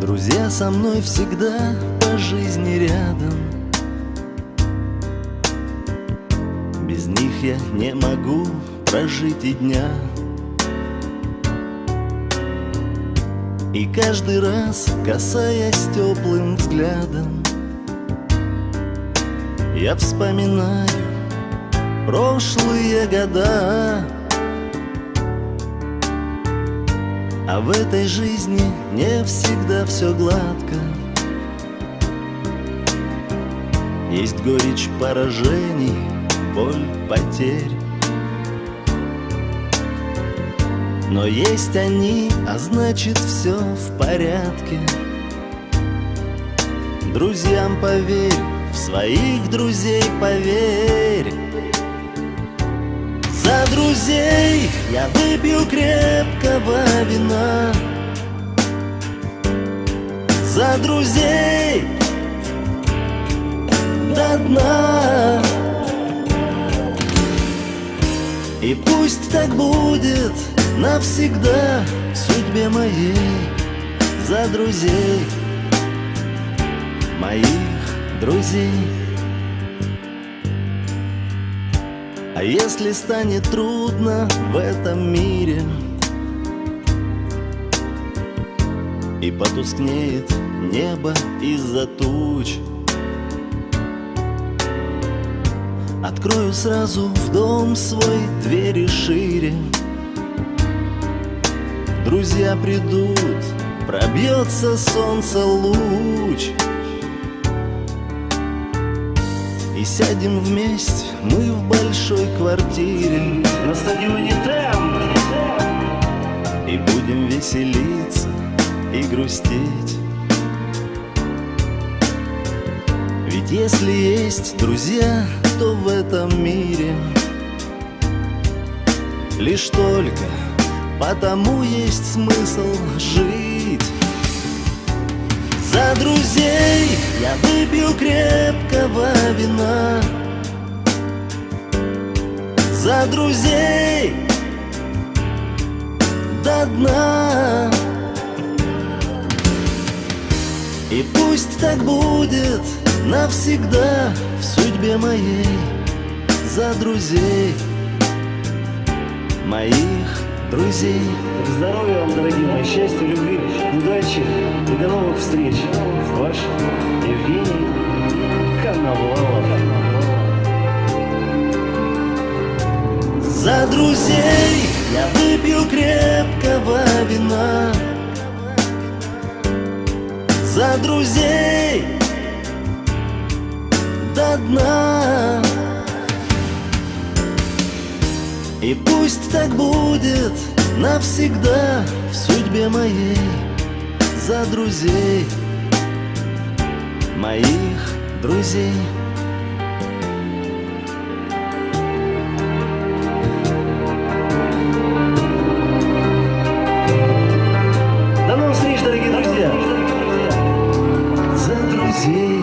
Друзья со мной всегда по жизни рядом. Без них я не могу прожить и дня. И каждый раз, касаясь теплым взглядом, я вспоминаю прошлые года. А в этой жизни не всегда все гладко. Есть горечь поражений, боль потерь. Но есть они, а значит все в порядке. Друзьям поверь, в своих друзей поверь. За друзей я выпью крепкого вина. За друзей до дна. И пусть так будет навсегда в судьбе моей. За друзей, моих друзей. А если станет трудно в этом мире и потускнеет небо из-за туч, открою сразу в дом свой двери шире. Друзья придут, пробьется солнце луч, и сядем вместе мы в большой квартире на стадионе ТЭМ и будем веселиться и грустить. Ведь если есть друзья, то в этом мире лишь только потому есть смысл жить. За друзей я выпью крепкого вина. За друзей до дна. И пусть так будет навсегда в судьбе моей. За друзей, моих друзей. Здоровья вам, дорогие мои, счастья, любви, удачи и до новых встреч. Ваш Евгений Коновалов. За друзей я выпью крепкого вина. За друзей до дна. И пусть так будет навсегда в судьбе моей. За друзей, моих друзей. До новых встреч, дорогие друзья! За друзей.